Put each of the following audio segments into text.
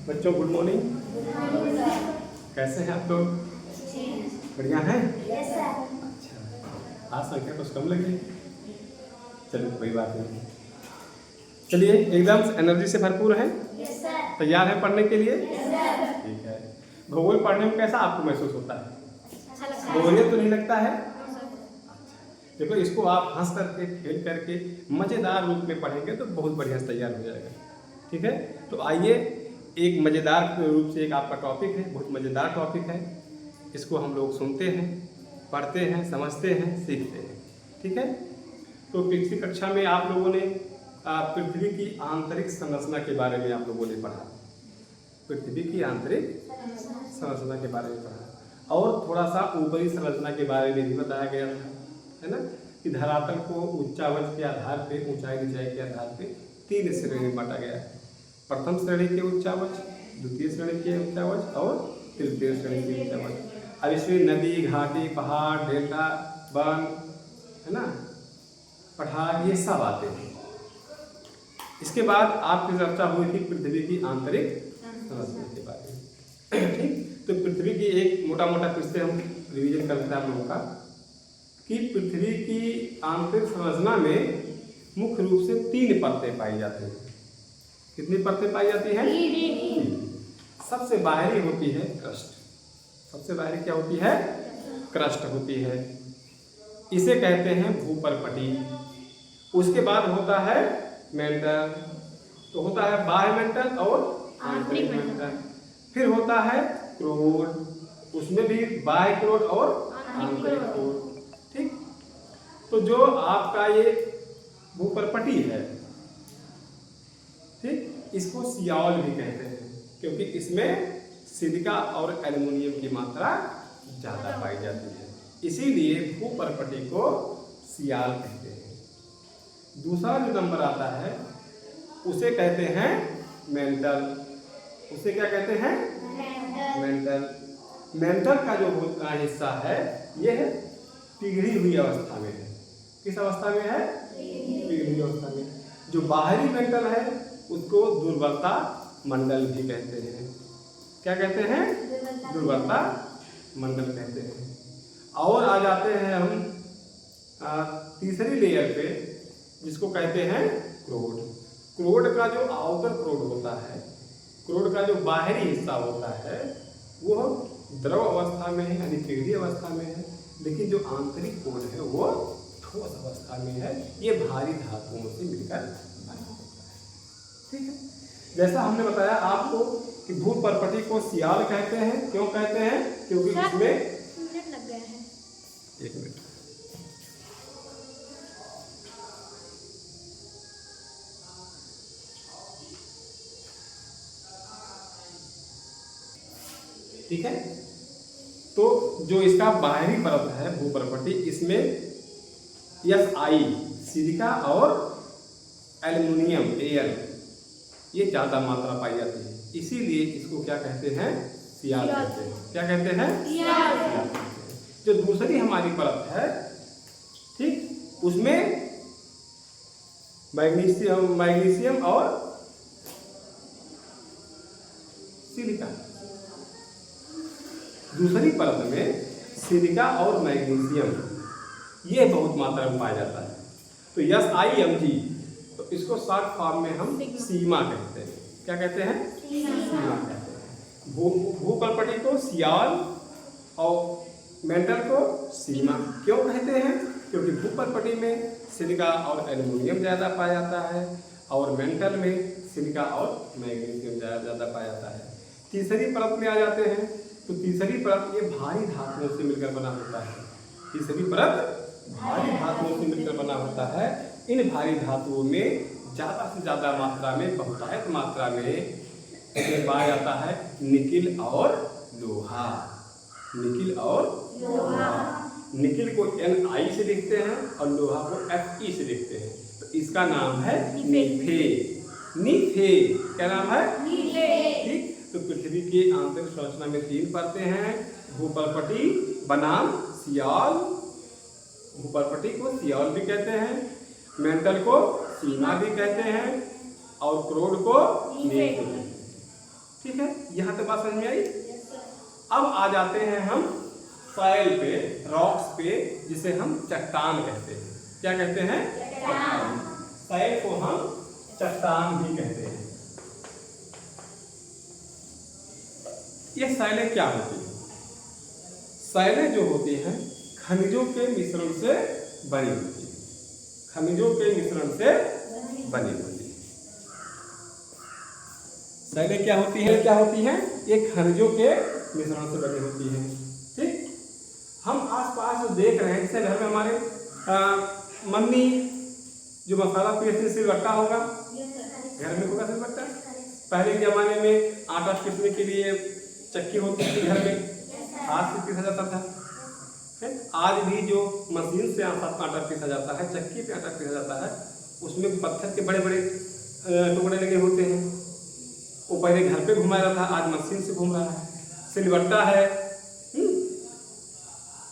बच्चों good morning. कैसे हैं आप लोग? बढ़िया हैं? अच्छा, आज संख्या कुछ कम लगी। चलिए कोई बात नहीं। चलिए एकदम एनर्जी से भरपूर हैं? तैयार हैं पढ़ने के लिए? ठीक है। भूगोल पढ़ने में कैसा आपको महसूस होता है? बोरियत तो नहीं लगता है? देखो इसको आप हंस करके खेल करके मज़ेदार रूप में पढ़ेंगे तो बहुत बढ़िया से तैयार हो जाएगा। ठीक है, तो आइए एक मज़ेदार रूप से एक आपका टॉपिक है, बहुत मज़ेदार टॉपिक है। इसको हम लोग सुनते हैं, पढ़ते हैं, समझते हैं, सीखते हैं। ठीक है, तो पिछली कक्षा में आप लोगों ने पृथ्वी की आंतरिक संरचना के बारे में आप लोगों ने पढ़ा। पृथ्वी की आंतरिक संरचना के बारे में पढ़ा और थोड़ा सा ऊपरी संरचना के बारे में भी बताया गया था, है ना, कि धरातल को उच्चावच के आधार पे, ऊंचाई नीचाई के आधार पे 3 श्रेणी में बांटा गया है। प्रथम श्रेणी के उच्चावच, द्वितीय श्रेणी के उच्चावच और तृतीय श्रेणी के उच्चावच। अब इसमें नदी, घाटी, पहाड़, डेल्टा, वन, है ना, पठार, ये सब आते हैं। इसके बाद आपकी चर्चा हुई थी पृथ्वी की आंतरिक संरचना के बारे में। ठीक, तो पृथ्वी की एक मोटा मोटा क्वेश्चन हम रिवीजन करते हैं आप लोगों का कि पृथ्वी की आंतरिक संरचना में मुख्य रूप से 3 परतें पाई जाती हैं। कितनी परतें पाई जाती हैं? 3। सबसे बाहरी होती है क्रस्ट। सबसे बाहरी क्या होती है? क्रस्ट होती है। इसे कहते हैं भूपर्पटी। उसके बाद होता है मेंटल, तो होता है बाह्य मेंटल और आंतरिक मेंटल। फिर होता है क्रोड, उसमें भी बाह्य क्रोड और आंतरिक क्रोड। ठीक, तो जो आपका ये भूपर्पटी है, ठीक, इसको सियाल भी कहते हैं क्योंकि इसमें सिलिका और एल्युमिनियम की मात्रा ज़्यादा पाई जाती है, इसीलिए भूपर्पटी को सियाल कहते हैं। दूसरा जो नंबर आता है उसे कहते हैं मेंटल। उसे क्या कहते हैं? मेंटल। मेंटल का जो हिस्सा है यह पिघली हुई अवस्था में है। किस अवस्था में है? पिघली अवस्था में। जो बाहरी मेंटल है उसको दुर्बलता मंडल भी कहते हैं। क्या कहते हैं? दुर्बलता मंडल कहते हैं। और आ जाते हैं हम तीसरी लेयर पे, जिसको कहते हैं क्रोड। क्रोड का जो आउटर क्रोड होता है, क्रोड का जो बाहरी हिस्सा होता है वो द्रव अवस्था में है, यानी पिघली अवस्था में है, लेकिन जो आंतरिक क्रोड है वो ठोस अवस्था में है। ये भारी धातुओं से मिलकर बना होता है। ठीक है, जैसा हमने बताया आपको कि भूपर्पटी को सियाल कहते हैं। क्यों कहते हैं? क्योंकि इसमें मिनट लग गया है। 1 मिनट। ठीक है, तो जो इसका बाहरी परत है भूपर्पटी, इसमें SI सिलिका और एल्युमिनियम एयर ये ज़्यादा मात्रा पाई जाती है, इसीलिए इसको क्या कहते हैं? सियाल कहते हैं। क्या कहते हैं? सियाल। जो दूसरी हमारी परत है, ठीक, उसमें मैग्नीशियम और सिलिका। दूसरी परत में सिलिका और मैग्नीशियम ये बहुत मात्रा में पाया जाता है। तो SiMg, तो इसको शॉर्ट फॉर्म में हम सीमा कहते हैं। क्या कहते हैं? सीमा कहते हैं। भूपर्पटी को सियाल और मेंटल को सीमा क्यों कहते हैं? क्योंकि भूपर्पटी में सिलिका और एल्युमिनियम ज़्यादा पाया जाता है और मेंटल में सिलिका और मैग्नीशियम ज़्यादा पाया जाता है। तीसरी परत में आ जाते हैं, तो तीसरी परत ये भारी धातुओं से मिलकर बना होता है। तीसरी परत भारी धातुओं से मिलकर बना होता है। इन भारी धातुओं में ज़्यादा से ज़्यादा मात्रा में, बहुतायत मात्रा में पाया जाता है निकिल और लोहा। निकिल और लोहा। निकिल को Ni से लिखते हैं और लोहा को Fe से लिखते हैं, तो इसका नाम है नीफे। नीफे क्या नाम है? नीफे। ठीक, तो पृथ्वी की आंतरिक संरचना में 3 परतें हैं। भूपर्पटी बनाम सियाल, भूपर्पटी को सियाल भी कहते हैं, मेंटल को सीमा भी कहते हैं और क्रोड को नीफे कहते हैं। ठीक है, यहाँ तक बात समझ में आई? अब आ जाते हैं हम सॉइल पे, रॉक्स पे, जिसे हम चट्टान कहते हैं। क्या कहते हैं? चट्टान। सॉइल को हम चट्टान भी कहते हैं। ये सॉइलें क्या होती हैं? सॉइलें जो होती हैं खनिजों के मिश्रण से बनी होती है। खनिजों के मिश्रण से बनी होती है। सॉइलें क्या होती हैं? क्या होती हैं? ये खनिजों के मिश्रण से बनी होती है। ठीक, हम आसपास देख रहे हैं, जैसे घर में हमारे मम्मी जो मसाला पीसती है, सिलबट्टा होगा, घर में होगा सिलबट्टा। पहले के जमाने में आटा पीसने के लिए चक्की होती थी घर में, हाथ से पीसा जाता था। आज भी जो मशीन से आटा पीसा जाता है, चक्की पे आटा पीसा जाता है, उसमें पत्थर के बड़े बड़े टुकड़े लगे होते हैं। वो पहले घर पे घुमा रहा था, आज मशीन से घूम रहा है। सिलबट्टा है।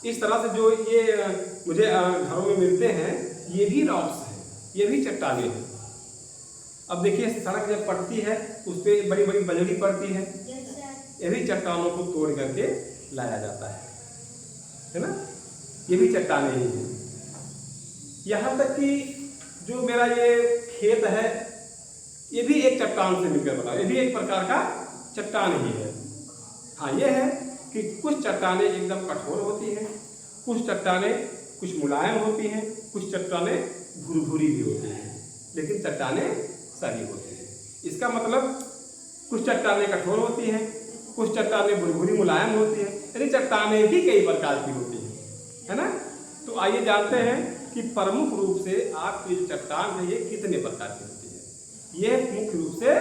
इस तरह से जो ये मुझे घरों में मिलते हैं, ये भी रॉक्स हैं, ये भी चट्टानें हैं। अब देखिए सड़क जब पड़ती है, उस पर बड़ी बड़ी बजड़ी पड़ती है, ये भी चट्टानों को तोड़ करके लाया जाता है ना? ये भी चट्टानें ही हैं। यहाँ तक कि जो मेरा ये खेत है, ये भी एक चट्टान से मिलकर बना, ये भी एक प्रकार का चट्टान ही है। हाँ, ये है कि कुछ चट्टानें एकदम कठोर होती हैं, कुछ चट्टानें कुछ मुलायम होती हैं, कुछ चट्टानें भुरभुरी भी होती हैं, लेकिन चट्टानें सही होती हैं। इसका मतलब कुछ चट्टानें कठोर होती हैं, कुछ चट्टानें भुरभुरी मुलायम होती हैं, यानी चट्टानें भी कई प्रकार की होती हैं, है ना? तो आइए जानते हैं कि प्रमुख रूप से आपकी जो चट्टान है ये कितने प्रकार की होती है। ये मुख्य रूप से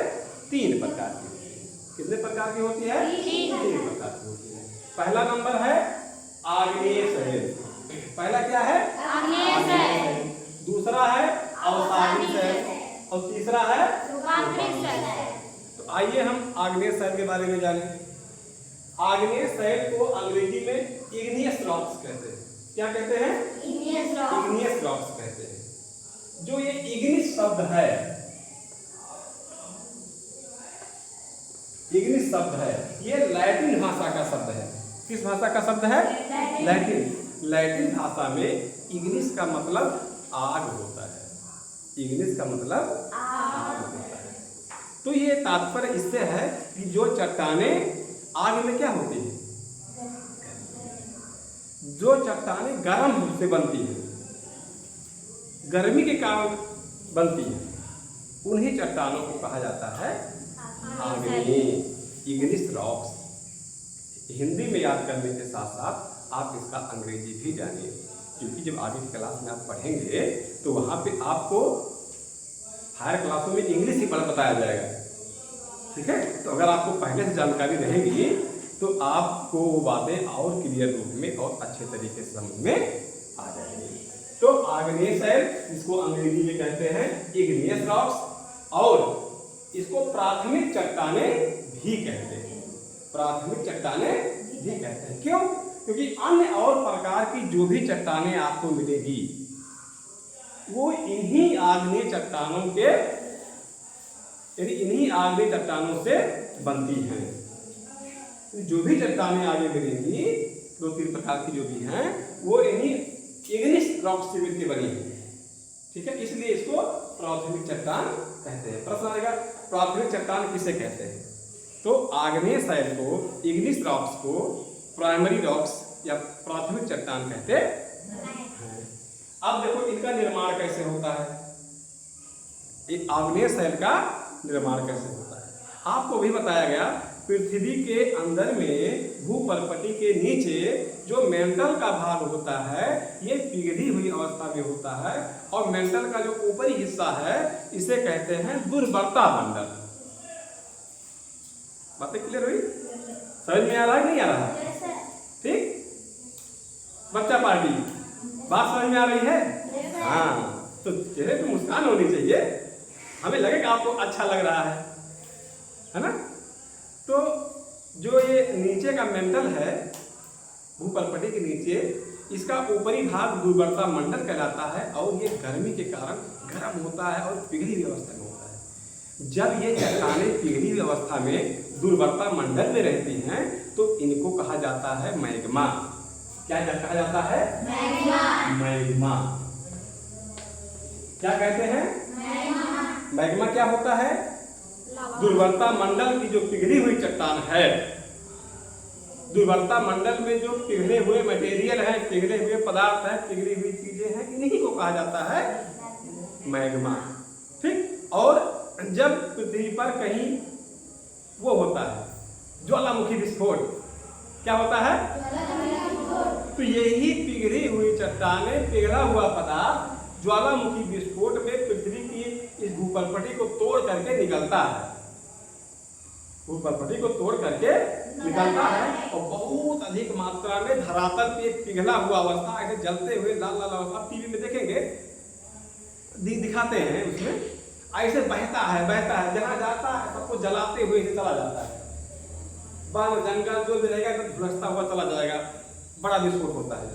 3 प्रकार की होती है। कितने प्रकार की होती है? 3 प्रकार की होती है। पहला नंबर है आग्नेय सैल। पहला क्या है? आग्नेय सैल। दूसरा है अवसादी सैल और तीसरा है रूपांतरित सैल। तो आइए हम आग्नेय सैल के बारे में जानें। आग्नेय सैल को अंग्रेजी में इग्नियस रॉक्स कहते हैं। क्या कहते हैं? इग्नियस रॉक्स कहते हैं। जो ये इग्निस शब्द है, इग्निस शब्द है, ये लैटिन भाषा का शब्द है। किस भाषा का शब्द है? लैटिन। लैटिन भाषा में इग्निस का मतलब आग होता है। इग्निस का मतलब आग होता है। तो ये तात्पर्य इससे है कि जो चट्टानें आग में क्या होती है? जो चट्टानें गर्म से बनती है, गर्मी के कारण बनती है, उन्हीं चट्टानों को कहा जाता है आग्नेय, इग्निस रॉक्स। हिंदी में याद करने के साथ साथ आप इसका अंग्रेजी भी जानिए, क्योंकि जब आगे की क्लास में आप पढ़ेंगे तो वहाँ पे आपको हायर क्लासों में इंग्लिश ही बताया जाएगा। ठीक है? तो अगर आपको पहले से जानकारी रहेगी तो आपको वो बातें और क्लियर रूप में और अच्छे तरीके से समझ में आ जाएंगी। तो आग्नेय सैल, जिसको अंग्रेजी में कहते हैं इग्नियस रॉक्स, और इसको प्राथमिक चट्टानें भी कहते हैं। प्राथमिक चट्टानें भी कहते हैं। क्यों? क्योंकि अन्य और प्रकार की जो भी चट्टानें आपको मिलेगी वो इन्हीं आग्नेय चट्टानों के, यानी इन्हीं आग्नेय चट्टानों से बनती हैं। जो भी चट्टानें आगे मिलेंगी, 2-3 प्रकार की जो भी हैं, वो इन्हीं इग्निस रॉक्स से मिलकर बनी है। ठीक है? इसलिए इसको प्राथमिक चट्टान कहते हैं। प्रश्न आएगा, प्राथमिक चट्टान किसे कहते हैं? तो आग्नेय सैल को, इग्निस रॉक्स को प्राइमरी रॉक्स या प्राथमिक चट्टान कहते हैं। अब देखो इनका निर्माण कैसे होता है। एक आग्नेय सैल का निर्माण कैसे होता है आपको भी बताया गया। पृथ्वी के अंदर में भूपर्पटी के नीचे जो मेंटल का भाग होता है, ये पिघली हुई अवस्था में होता है, और मेंटल का जो ऊपरी हिस्सा है इसे कहते हैं दुर्बलता मंडल। बातें क्लियर हुई? समझ में आ रहा है नहीं आ रहा? ठीक, बच्चा पार्टी, बात समझ में आ रही है? हाँ, तो चेहरे पे मुस्कान होनी चाहिए, हमें लगेगा आपको अच्छा लग रहा है ना? तो जो ये नीचे का मेंटल है, भूपर्पटी के नीचे, इसका ऊपरी भाग दुर्बलता मंडल कहलाता है, और ये गर्मी के कारण गर्म होता है और पिघली हुई अवस्था में होता है। जब ये चट्टानें पिघली हुई अवस्था में दूरवर्ता मंडल में रहती हैं तो इनको कहा जाता है मैग्मा। क्या कहा जाता है? मैग्मा। मैग्मा क्या कहते हैं? मैग्मा। मैग्मा क्या होता है? दूरवर्ता मंडल की जो पिघली हुई चट्टान है, दूरवर्ता मंडल में जो पिघले हुए मटेरियल है, पिघले हुए पदार्थ है, पिघली हुई चीजें हैं, इन्हीं को कहा जाता है मैग्मा। ठीक। और जब पृथ्वी पर कहीं वो होता है ज्वालामुखी विस्फोट, क्या होता है? तो यही पिघली हुई चट्टानें, पिघला हुआ पदार्थ ज्वालामुखी विस्फोट में पृथ्वी की इस भूपलपट्टी को तोड़ करके निकलता है, भूपलपट्टी को तोड़ करके निकलता है और बहुत अधिक मात्रा में धरातल पे पिघला हुआ अवस्था ऐसे जलते हुए लाल लाल अवस्था, टीवी में देखेंगे दिखाते हैं, उसमें ऐसे बहता है जहाँ जाता है सबको जलाते हुए चला जाता है, वन जंगल जो भी रहेगा झुलसता हुआ चला जाएगा, बड़ा विस्फोट होता है।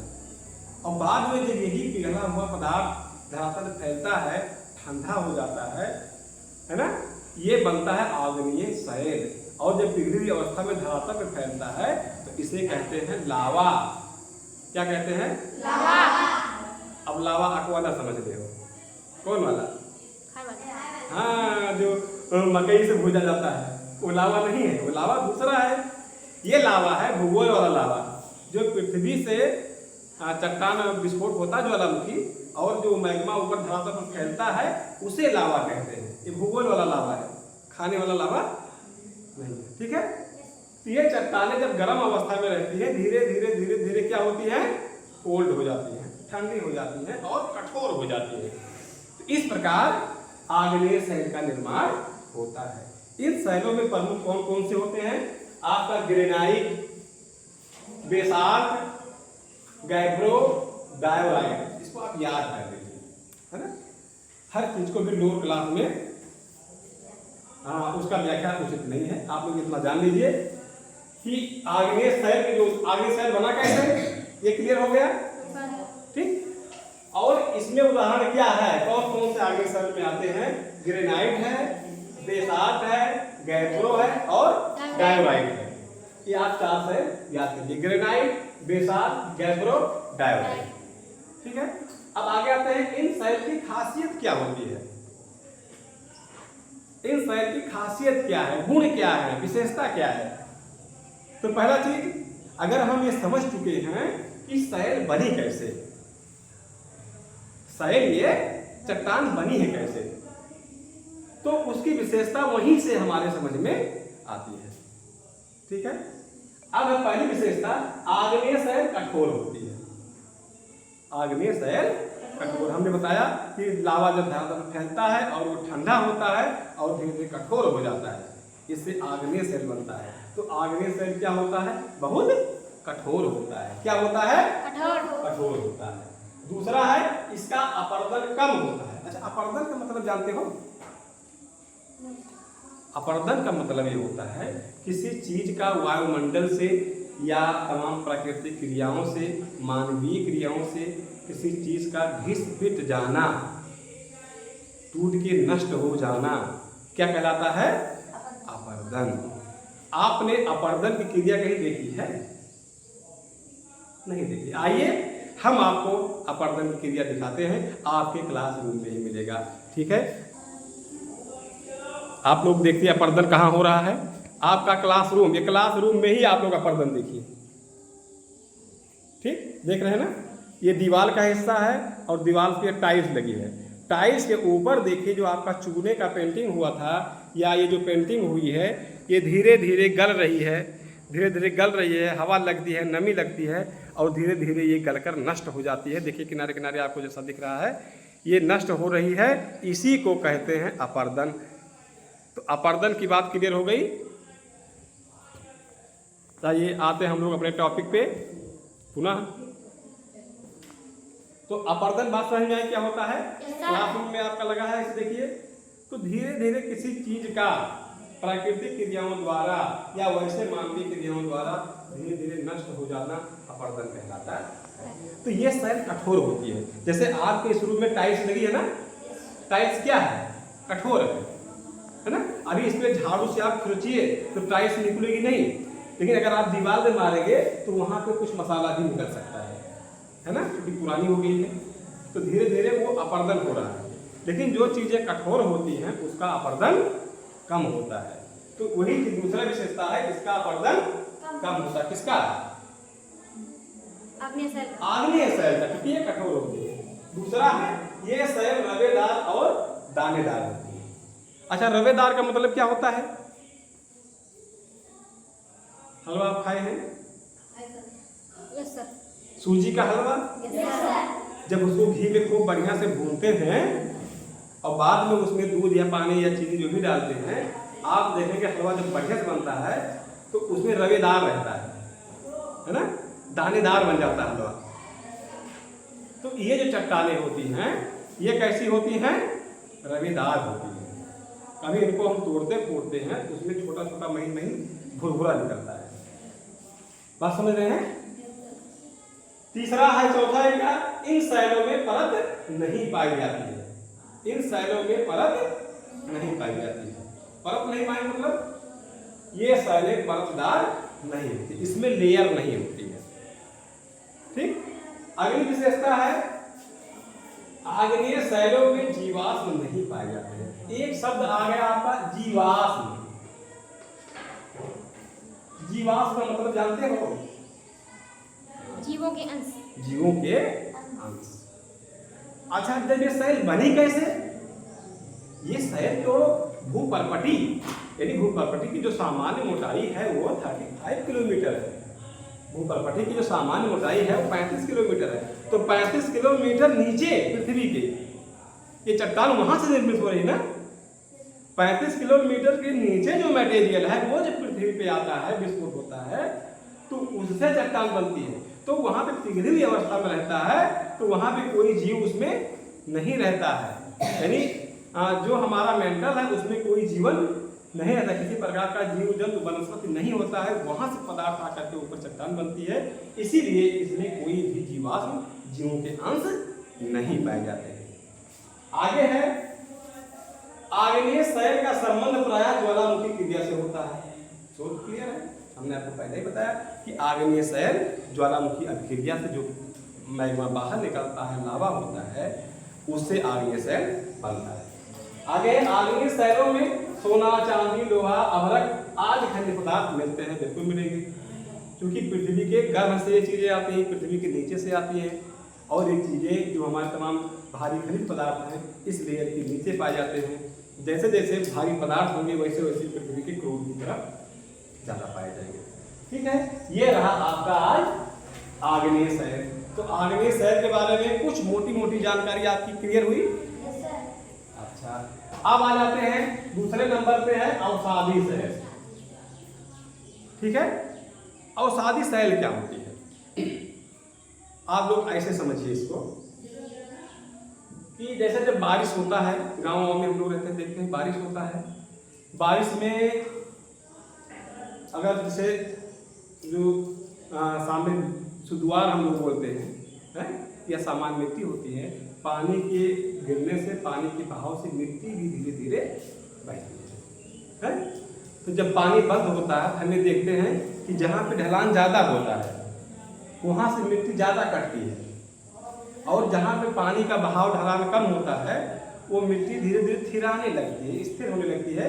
और बाद में जब यही पिघला हुआ पदार्थ धरातल फैलता है, ठंडा हो जाता है ना, ये बनता है आग्नेय शैल। और जब पिघली हुई अवस्था में धरातल पर फैलता है तो इसे कहते हैं लावा। क्या कहते हैं? लावा। अब लावा अकवाला समझ रहे हो? कौन वाला? हाँ, जो मकई से भूजा जाता है वो लावा नहीं है, वो लावा दूसरा है। ये लावा है भूगोल वाला लावा, जो पृथ्वी से चट्टान विस्फोट होता है ज्वालामुखी, और जो मैग्मा ऊपर धरातल पर फैलता है उसे लावा कहते हैं। ये भूगोल वाला लावा है, खाने वाला लावा नहीं है। ठीक है। तो ये चट्टानें जब गर्म अवस्था में रहती है धीरे धीरे धीरे धीरे क्या होती है? कोल्ड हो जाती है, ठंडी हो जाती है और कठोर हो जाती है। तो इस प्रकार आग्नेय शैल का निर्माण होता है। इन शैलों में प्रमुख कौन कौन से होते हैं? आपका ग्रेनाइट, बेसाल्ट, गैब्रो, डायोलाइट। इसको आप याद कर लीजिए, है ना। हर चीज को भी लोअर क्लास में उसका व्याख्या उचित नहीं है, आप लोग इतना जान लीजिए कि आग्नेय शैल के जो आग्नेय शैल बना कैसे, ये क्लियर हो गया। ठीक। और इसमें उदाहरण क्या है, कौन कौन से आग्नेय शैल में आते हैं? ग्रेनाइट है, बेसाल्ट है, गैब्रो है और डायोलाइट है। ये आप चार शैल याद कीजिए, ग्रेनाइट, बेसाल्ट, गैब्रो, डायोलाइट। ठीक है। अब आगे आते हैं, इन शैल की खासियत क्या होती है? इन शैल की खासियत क्या है, गुण क्या है, विशेषता क्या है? तो पहला चीज, अगर हम ये समझ चुके हैं कि शैल बनी कैसे, शैल ये चट्टान बनी है कैसे, तो उसकी विशेषता वहीं से हमारे समझ में आती है। ठीक है। अब पहली विशेषता, आग्नेय शैल कठोर होती है। आग्नेय शैल कठोर, हमने बताया कि लावा जब धरातल पर फैलता है और वो ठंडा होता है और धीरे धीरे कठोर हो जाता है, इससे आग्नेय शैल बनता है। तो आग्नेय शैल क्या होता है? बहुत कठोर होता है। क्या होता है? कठोर होता है। दूसरा है, इसका अपर्दन कम होता है। अच्छा, अपर्दन का मतलब जानते हो? अपर्दन का मतलब ये होता है किसी चीज का वायुमंडल से या तमाम प्राकृतिक क्रियाओं से, मानवीय क्रियाओं से किसी चीज का घिस पिट जाना, टूट के नष्ट हो जाना, क्या कहलाता है? अपर्दन। आपने अपर्दन की क्रिया कहीं देखी है? नहीं देखी। आइए हम आपको अपर्दन की क्रिया दिखाते हैं, आपके क्लासरूम में ही मिलेगा। ठीक है। आप लोग देखिए अपर्दन कहाँ हो रहा है, आपका क्लासरूम, ये क्लासरूम में ही आप लोग अपर्दन देखिए। ठीक, देख रहे हैं ना, ये दीवार का हिस्सा है और दीवार पे टाइल्स लगी है। टाइल्स के ऊपर देखिए जो आपका चूने का पेंटिंग हुआ था, या ये जो पेंटिंग हुई है, ये धीरे धीरे गल रही है, धीरे धीरे गल रही है, हवा लगती है, नमी लगती है और धीरे धीरे ये गलकर नष्ट हो जाती है। देखिए किनारे किनारे आपको जैसा दिख रहा है, ये नष्ट हो रही है, इसी को कहते हैं अपर्दन। तो अपर्दन की बात क्लियर हो गई। चलिए आते हम लोग अपने टॉपिक पे पुनः। तो अपर्दन बात समझ में आई क्या होता है? क्लासरूम में आपका लगा है, इसे देखिए। तो धीरे धीरे किसी चीज का प्राकृतिक क्रियाओं द्वारा या वैसे मानवीय क्रियाओं द्वारा धीरे धीरे नष्ट हो जाना अपर्दन कहलाता है। तो ये शैल कठोर होती है। जैसे आपके इस रूम में टाइल्स लगी है ना, टाइल्स क्या है? कठोर है। है ना। अभी इसमें झाड़ू से आप खींचिए तो टाइल्स निकलेगी नहीं, लेकिन अगर आप दीवार में मारेंगे तो वहाँ पे कुछ मसाला भी निकल सकता है ना, क्योंकि पुरानी हो गई है। तो धीरे धीरे वो अपर्दन हो रहा है, लेकिन जो चीज़ें कठोर होती हैं उसका अपर्दन कम होता है। तो वही दूसरा विशेषता है, इसका अपर्दन कम होता है। किसका? आग्नेय शैल का, क्योंकि ये कठोर होती है। दूसरा है ये शैल रवेदार और दानेदार होती है। अच्छा, रवेदार का मतलब क्या होता है? हलवा आप खाए हैं? Yes sir. सूजी का हलवा? Yes sir. जब उसको घी में खूब बढ़िया से भूनते हैं और बाद में उसमें दूध या पानी या चीनी जो भी डालते हैं, आप देखेंगे हलवा जब बढ़िया से बनता है तो उसमें रवेदार रहता है ना, दानेदार बन जाता है हलवा। तो ये जो चट्टानें होती हैं ये कैसी होती हैं? रवेदार होती हैं। कभी इनको हम तोड़ते फोड़ते हैं तो उसमें छोटा छोटा महीन महीन भुरभुरा निकलता है। बात समझ रहे हैं? तीसरा है, चौथा इनका, इन शैलों में परत नहीं पाई जाती है। इन शैलों में परत नहीं पाई जाती है। परत नहीं पाई मतलब ये शैलें परतदार नहीं होती, इसमें लेयर नहीं होती है। ठीक। अगली विशेषता है आग्नेय शैलों में जीवाश्म नहीं पाए जाते हैं। एक शब्द आ गया आपका जीवाश्म। जीवाश्म का मतलब जानते हो? जीवों के अंश। जीवों के अंश। अच्छा, जब ये शैल बनी कैसे? ये शैल तो भूपर्पटी यानी भूपर्पटी की जो सामान्य मोटाई है वो 35 किलोमीटर है। भूपर्पटी की जो सामान्य मोटाई है वो 35 किलोमीटर है। तो 35 किलोमीटर नीचे पृथ्वी के ये चट्टान वहां से निर्मित हो रही ना। 35 किलोमीटर के नीचे जो मटेरियल है वो जब पृथ्वी पे आता है, विस्फोट होता है, तो उससे चट्टान बनती है। तो वहां पे पिघली हुई अवस्था में रहता है, तो वहां पे कोई जीव उसमें नहीं रहता है। यानी जो हमारा मेंटल है उसमें कोई जीवन नहीं रहता, किसी प्रकार का जीव जंतु वनस्पति नहीं होता है। वहां से पदार्थ आकर के ऊपर चट्टान बनती है, इसीलिए इसमें कोई भी जीवाश्म जीवों के अंश नहीं पाए जाते हैं। आगे है आग्नेय शैल का संबंध प्रायः ज्वालामुखी क्रिया से होता है। सोच क्लियर है? हमने आपको पहले ही बताया कि आग्नेय शैल ज्वालामुखी अभिक्रिया से जो मैग्मा बाहर निकलता है, लावा होता है, उससे आग्नेय शैल बनता है। आगे आग्नेय शैलों में सोना, चांदी, लोहा, अभ्रक आदि खनिज पदार्थ मिलते हैं। बिल्कुल मिलेंगे, क्योंकि पृथ्वी के गर्भ से ये चीजें आती हैं, पृथ्वी के नीचे से आती हैं। और ये चीजें जो हमारे तमाम भारी खनिज पदार्थ हैं इस लेयर के नीचे पाए जाते हैं। जैसे जैसे भारी पदार्थ होंगे वैसे वैसे पृथ्वी के क्रोध की तरफ ज्यादा पाए जाएंगे। ठीक है, ये रहा आपका आज आग्नेय शैल। तो आग्नेय शैल के बारे में कुछ मोटी मोटी जानकारी आपकी क्लियर हुई? अच्छा, अब आ जाते हैं दूसरे नंबर पे है अवसादी शैल। ठीक है, अवसादी शैल क्या होती है? आप लोग ऐसे समझिए इसको कि जैसे जब बारिश होता है, गाँव में हम लोग रहते हैं, देखते हैं बारिश होता है। बारिश में अगर जैसे जो सामने सुद्वार हम लोग बोलते हैं या सामान्य मिट्टी होती है, पानी के गिरने से, पानी के बहाव से मिट्टी भी धीरे धीरे बहती है। तो जब पानी बंद होता है, हमें देखते हैं कि जहाँ पे ढलान ज़्यादा होता है वहाँ से मिट्टी ज़्यादा कटती है, और जहाँ पे पानी का बहाव ढलान कम होता है वो मिट्टी धीरे धीरे थिराने लगती है, स्थिर होने लगती है,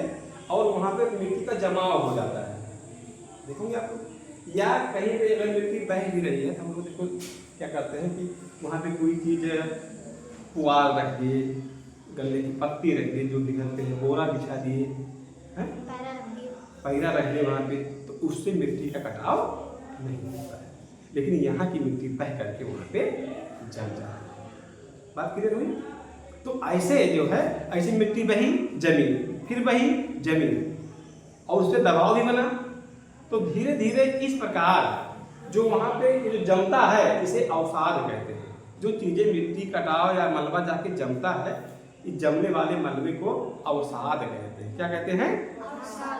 और वहाँ पे मिट्टी का जमाव हो जाता है। देखोगे आपको, या कहीं पे अगर मिट्टी बह भी रही है तो हम लोग देखो क्या करते हैं कि वहाँ पे कोई चीज़ पुआल रख दिए, गन्ने की पत्ती रख दी जो निकलते हैं, बोरा बिछा दिए, पैरा रख दिए वहाँ पे, तो उससे मिट्टी का कटाव नहीं होता है। लेकिन यहाँ की मिट्टी बह करके वहाँ पे जम जाती है। बात क्लियर हुई? तो ऐसे जो है, ऐसी मिट्टी बही जमीन, फिर बही जमीन, और उससे दबाव भी बना, तो धीरे धीरे इस प्रकार जो वहाँ पे जो जमता है इसे अवसाद कहते हैं। जो चीज़ें मिट्टी कटाव या मलबा जाके जमता है, इस जमने वाले मलबे को अवसाद कहते हैं। क्या कहते हैं?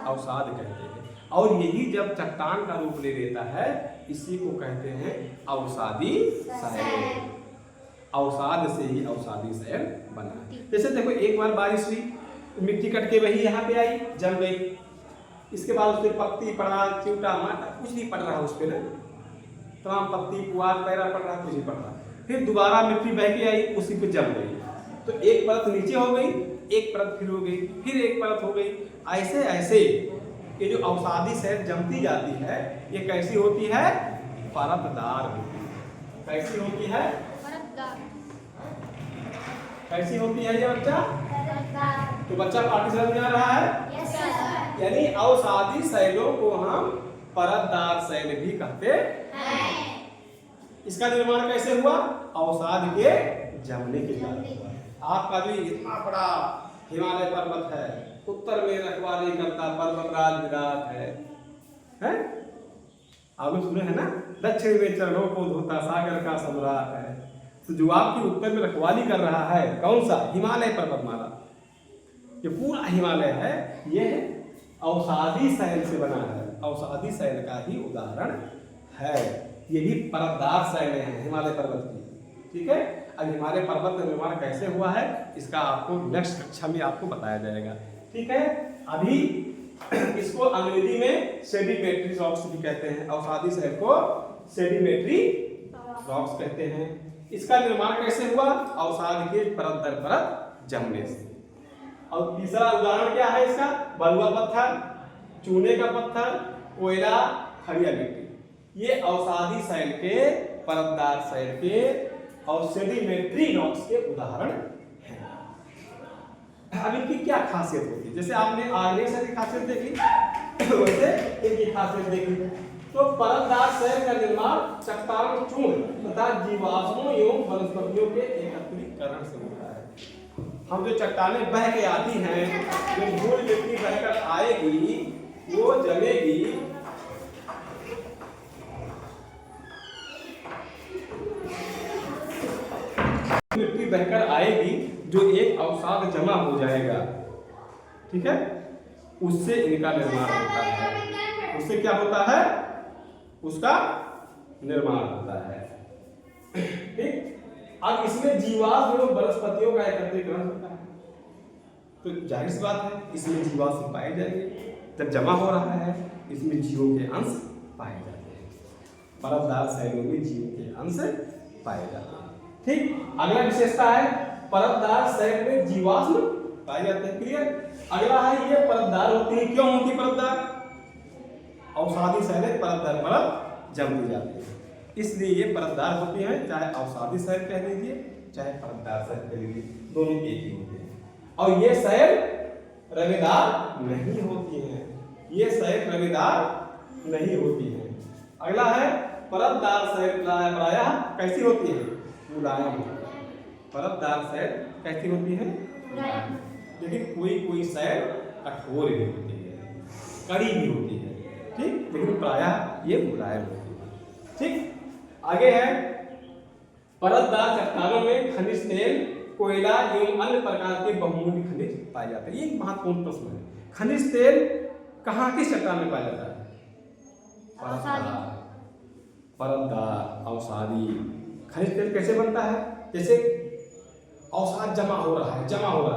अवसाद कहते हैं। और यही जब चट्टान का रूप ले लेता है इसी को कहते हैं अवसादी शैल। अवसाद से ही अवसादी शैल बना। जैसे देखो एक बार बारिश हुई, मिट्टी कट के वही यहाँ पे आई, जम गई। इसके बाद उस पर पत्ती पड़ा, चिवटा माटा कुछ नहीं पड़ रहा उस पर ना, तमाम पत्ती पुआर पैरा पड़ रहा, कुछ नहीं पड़ रहा। फिर दोबारा मिट्टी बह के आई, उसी पे जम गई। तो एक परत नीचे हो गई, एक परत फिर हो गई, फिर एक परत हो गई। ऐसे ऐसे ये जो अवसादी सैल जमती जाती है, ये कैसी होती है? परतदार होती है। कैसी होती है? परतदार। कैसी होती है ये बच्चा? परतदार। तो बच्चा पार्टी समझ में आ रहा है? Yes sir. यानी अवसादी सैलों को हम परतदार सैल भी कहते हैं। इसका निर्माण कैसे हुआ? अवसाद के जमने के कारण हुआ। आपका भी इतना बड़ा हिमालय पर्वत है, उत्तर में रखवाली करता पर्वतराज विराट है, हैं? आपने सुने है ना, दक्षिण में चरणों को धोता सागर का सम्राट है। तो जो आपकी उत्तर में रखवाली कर रहा है, कौन सा? हिमालय पर्वतमाला। ये पूरा हिमालय है, यह अवसादी सैल से बना है। अवसादी सैल का ही उदाहरण है। ये भी परतदार सैल हैं हिमालय पर्वत की। ठीक है, अब हिमालय पर्वत का निर्माण कैसे हुआ है, इसका आपको नेक्स्ट कक्षा में आपको बताया जाएगा। ठीक है, अभी इसको अंग्रेजी में सेडिमेंट्री रॉक्स भी कहते हैं। अवसादी सैल को सेडिमेंट्री रॉक्स कहते हैं। इसका निर्माण कैसे हुआ? अवसाद के परत दर परत जमने से। और तीसरा उदाहरण क्या है इसका? बलुआ पत्थर, चूने का पत्थर, कोयला, खड़िया मिट्टी। ये अवसादी सैल के, परतदार सैल के और सेडिमेंट्री रॉक्स के उदाहरण हैं। अब इनकी क्या खासियत होती है? जैसे आपने आग्नेय सैल की खासियत देखी, वैसे इनकी खासियत देखी। तो परतदार सैल का निर्माण चट्टान चूर्ण तथा जीवाश्मों एवं वनस्पतियों के एकत्रीकरण से होता है। हम जो चट्टानें बह के आती हैं, जो धूल मिट्टी बहकर आएगी, वो जमेगी, मिट्टी बहकर आएगी, जो एक अवसाद जमा हो जाएगा। ठीक है, उससे इनका निर्माण होता है। उससे क्या होता है? उसका निर्माण होता है। ठीक, अब इसमें जीवाश्म एवं वनस्पतियों का एकत्रीकरण होता है। तो जाहिर सी बात है, इसमें जीवाश्म पाए जाएंगे। जब जमा हो रहा है, इसमें जीवों के अंश पाए जाते हैं। परतदार सैलों में जीवों के अंश पाए जाते हैं। ठीक, अगला विशेषता है परतदार सैल में जीवाश्म पाए जाते हैं। क्लियर? अगला है ये परतदार होती है। क्यों होती परतदार? अवसादी सैलें परत दर परत जमती जाती है, इसलिए ये परतदार होती हैं। चाहे अवसादी सैल कह लीजिए, चाहे परतदार सैल कह लीजिए, दोनों एक ही होते हैं। और ये सैल रवेदार नहीं होती हैं। ये सैल रवेदार नहीं होती हैं। अगला है परतदार सैल प्रायः कैसी होती है? मुलायम होती है। परतदार सैल कैसी होती है? मुलायम। लेकिन कोई कोई सैल कठोर भी होती है, कड़ी भी होती है। ठीक, लेकिन प्रायः ये मुलायम होती है। ठीक, आगे है परतदार चट्टानों में खनिज तेल, कोयला एवं अन्य प्रकार के बहुमूल्य खनिज पाए जाते हैं। ये एक महत्वपूर्ण प्रश्न है। खनिज तेल कहाँ की चट्टान में पाया जाता है? परतदार अवसादी। खनिज तेल कैसे बनता है? जैसे अवसाद जमा हो रहा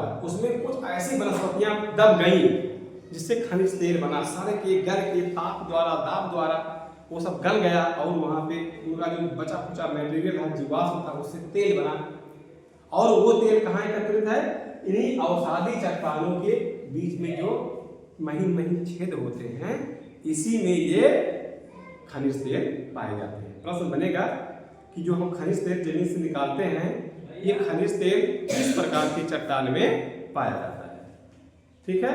है, उसमें कुछ ऐसी वनस्पतियां दब गई जिससे खनिज तेल बना। सारे के गल के ताप द्वारा, दाब द्वारा वो सब गल गया और वहाँ पे उनका जो बचा कुचा मटेरियल था, जीवाश्म था, उससे तेल बना। और वो तेल कहाँ एकत्रित है? इन्हीं अवसादी चट्टानों के बीच में जो महीन महीन छेद होते हैं, इसी में ये खनिज तेल पाए जाते हैं। प्रश्न बनेगा कि जो हम खनिज तेल जमीन से निकालते हैं, ये खनिज तेल किस प्रकार की चट्टान में पाया जाता है? ठीक है,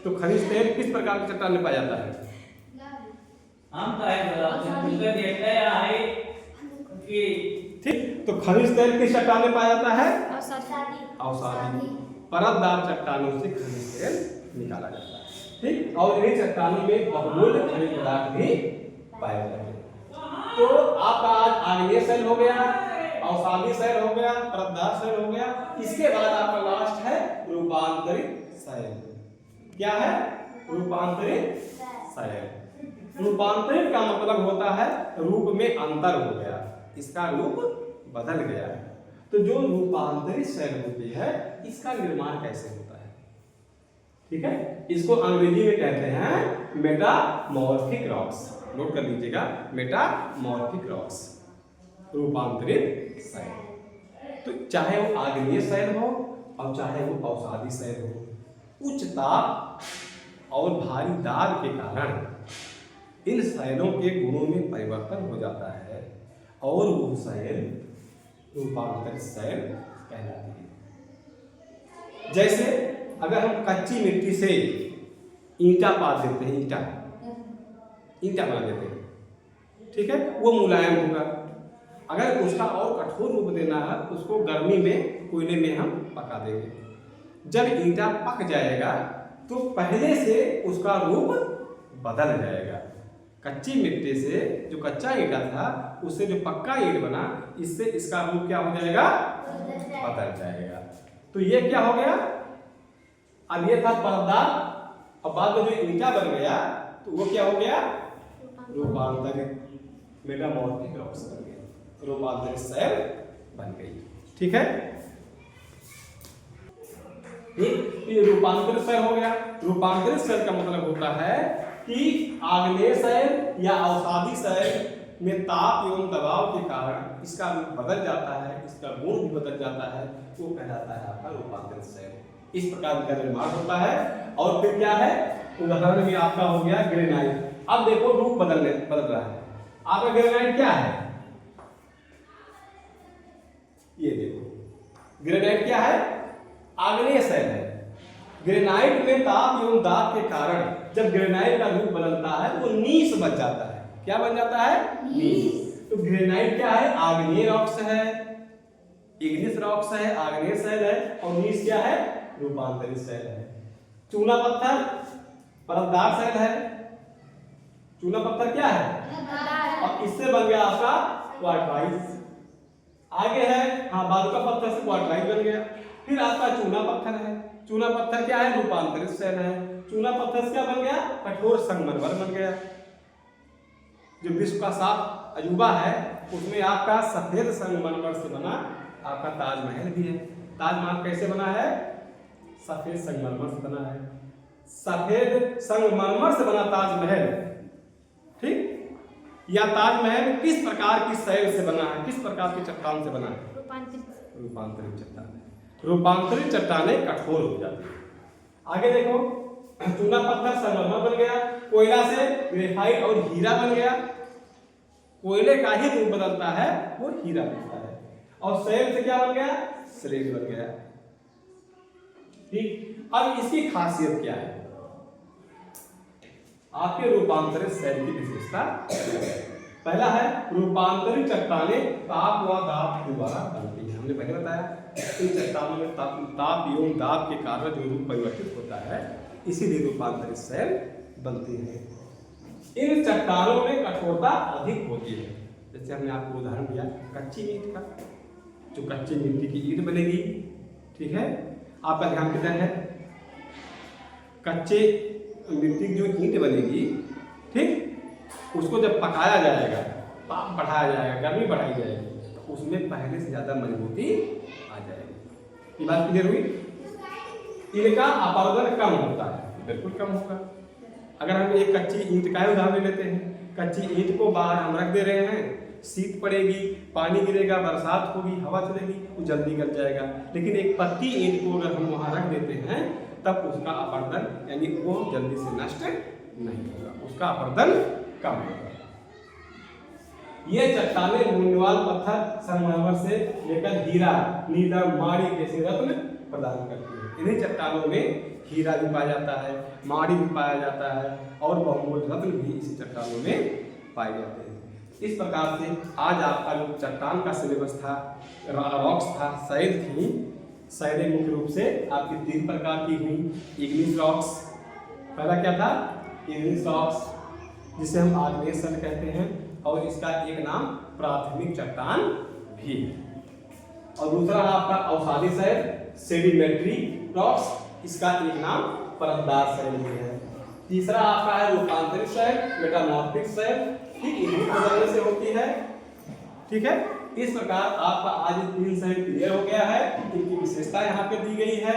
तो खनिज तेल किस प्रकार की चट्टान में पाया जाता है? ठीक, तो खनिज तेल किस चट्टान में पाया जाता है? अवसादी। परतदार चट्टानों से खनिज तेल निकाला जाता है। ठीक, और इन्हीं चट्टानों में बहुमूल्य खनिज पदार्थ भी पाए जाते हैं। तो आपका आज आग्नेय सैल हो गया, अवसादी सैल हो गया, परतदार सैल हो गया। इसके बाद आपका लास्ट है रूपांतरित सैल। क्या है? रूपांतरित सैल। रूपांतरित का मतलब होता है रूप में अंतर हो गया, इसका रूप बदल गया है। तो जो रूपांतरित सैल होती है, इसका निर्माण कैसे होता है? ठीक है, इसको अंग्रेजी में कहते हैं मेटामॉर्फिक रॉक्स। नोट कर लीजिएगा, मेटामॉर्फिक रॉक्स, रूपांतरित शैल। तो चाहे वो आग्नेय शैल हो और चाहे वो अवसादी शैल हो, उच्च ताप और भारी दाब के कारण इन शैलों के गुणों में परिवर्तन हो जाता है और वो शैल रूपांतरित शैल कहलाती है। जैसे अगर हम कच्ची मिट्टी से ईंटा पात देते हैं, ईंटा बना देते हैं, ठीक है, वो मुलायम होगा। अगर उसका और कठोर रूप देना है, उसको गर्मी में कोयले में हम पका देंगे। जब ईंटा पक जाएगा तो पहले से उसका रूप बदल जाएगा। कच्ची मिट्टी से जो कच्चा ईंटा था उससे जो पक्का ईंट बना, इससे इसका रूप क्या हो जाएगा, बदल जाएगा। तो ये क्या हो गया, अब ये था परतदार, अब बाद में जो ईंटा बन गया तो वो क्या हो गया, रूपांतरित मेटामॉर्फिक रॉक्स बन गए, रूपांतरित शैल बन गई। ठीक है, ये रूपांतरित शैल हो गया। रूपांतरित शैल का मतलब होता है कि आग्नेय शैल या अवसादी शैल में ताप एवं दबाव के कारण इसका रूप बदल जाता है, इसका गुण भी बदल जाता है, वो कहलाता है आपका रूपांतरित शैल। इस प्रकार का निर्माण होता है। और फिर क्या है, उदाहरण में आपका हो गया ग्रेनाइट। अब देखो रूप बदल रहा है। आपका ग्रेनाइट क्या है, ये देखो ग्रेनाइट क्या है, आग्नेय शैल है। ग्रेनाइट में ताप एवं दाब के कारण जब ग्रेनाइट का रूप बदलता है वो नीस बन जाता है। क्या बन जाता है, नीस। तो ग्रेनाइट क्या है, आग्नेय रॉक्स है, इग्निस रॉक्स है, आग्नेय शैल है, और नीस क्या है, रूपांतरित शैल है। चूना पत्थर परतदार शैल है। चूना पत्थर क्या है, और इससे बन गया आपका क्वार्टराइट। आगे है हाँ, बालूका पत्थर से क्वार्टराइट बन गया। फिर आपका चूना पत्थर है। चूना पत्थर क्या है, रूपांतरित शैल है। चूना पत्थर से क्या बन गया, कठोर संगमरमर बन गया। जो विश्व का 7 अजूबा है उसमें आपका सफेद संगमरमर से बना आपका ताजमहल भी है। ताजमहल कैसे बना है, सफेद संगमरमर से बना है। सफेद संगमरमर से बना ताजमहल, ठीक, या ताजमहल किस प्रकार की शैल से बना है, किस प्रकार की चट्टान से बना है, रूपांतरित चट्टान। रूपांतरित चट्टानें कठोर हो जाती है। आगे देखो, चूना पत्थर संगमरमर बन गया, कोयला से ग्रेफाइट और हीरा बन गया। कोयले का ही रूप बदलता है, वो हीरा बनता है। और शैल से क्या बन गया, स्लेट बन गया। ठीक, अब इसकी खासियत क्या है, आपके रूपांतरित शैल की विशेषता। पहला है रूपांतरित चट्टानें ताप व दाब के द्वारा बनती है। हमने पहले बताया इन चट्टानों में ताप एवं दाब के कारण जो रूप परिवर्तित होता है, इसीलिए रूपांतरित शैल बनती है। इन चट्टानों में कठोरता अधिक होती है। जैसे हमने आपको उदाहरण दिया कच्ची ईंट का, जो कच्ची मिट्टी की ईंट बनेगी, ठीक है, आपका ध्यान किधर है, कच्चे मिट्टी की जो ईंट बनेगी, ठीक, उसको जब पकाया जाएगा, ताप बढ़ाया जाएगा, गर्मी बढ़ाई जाएगी, तो उसमें पहले से ज्यादा मजबूती आ जाएगी। ये बात क्लियर हुई। इनका अपरदन कम होता है, बिल्कुल कम होगा। अगर हम एक कच्ची ईंट का उदाहरण लेते हैं, कच्ची ईंट को बाहर हम रख दे रहे हैं, शीत पड़ेगी, पानी गिरेगा, बरसात होगी, हवा चलेगी, वो जल्दी गल जाएगा। लेकिन एक पक्की ईंट को अगर हम वहां रख देते हैं तब उसका अपरदन यानी वो जल्दी से नष्ट नहीं होगा, उसका अपरदन कम होगा। ये चट्टानें मूल्यवान पत्थर संगमरमर से लेकर हीरा, नीलम, माणी जैसे रत्न प्रदान करती है। इन्हीं चट्टानों में हीरा भी पाया जाता है, माणी भी पाया जाता है, और बहुमूल्य रत्न भी इसी चट्टानों में पाए जाते हैं। इस प्रकार से आज आपका जो चट्टान का सिलेबस था, रॉक्स था, शैल थी। शैलें मुख्य रूप से आपकी 3 प्रकार की हुई। इग्निस रॉक्स, पहला क्या था, इग्निस रॉक्स, जिसे हम आग्नेय शैल कहते हैं, और इसका एक नाम प्राथमिक चट्टान भी है। और दूसरा आपका अवसादी शैल, सेडिमेंट्री रॉक्स, इसका एक नाम परतदार शैल भी है। तीसरा आपका है रूपांतरित शैल, मेटामॉर्फिक शैल, ठीक, इग्निस बदलने से होती है। ठीक है, इस प्रकार आपका आज 3 शैल क्लियर हो गया है। इनकी विशेषता यहाँ पे दी गई है।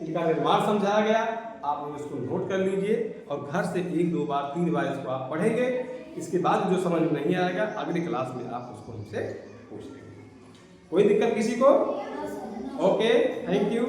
इनका निर्माण समझाया गया, आप लोग इसको नोट कर लीजिए और घर से 1 2 बार 3 बार इसको आप पढ़ेंगे। इसके बाद जो समझ में नहीं आएगा अगली क्लास में आप उसको हमसे पूछ लेंगे। कोई दिक्कत किसी को? Okay, thank you.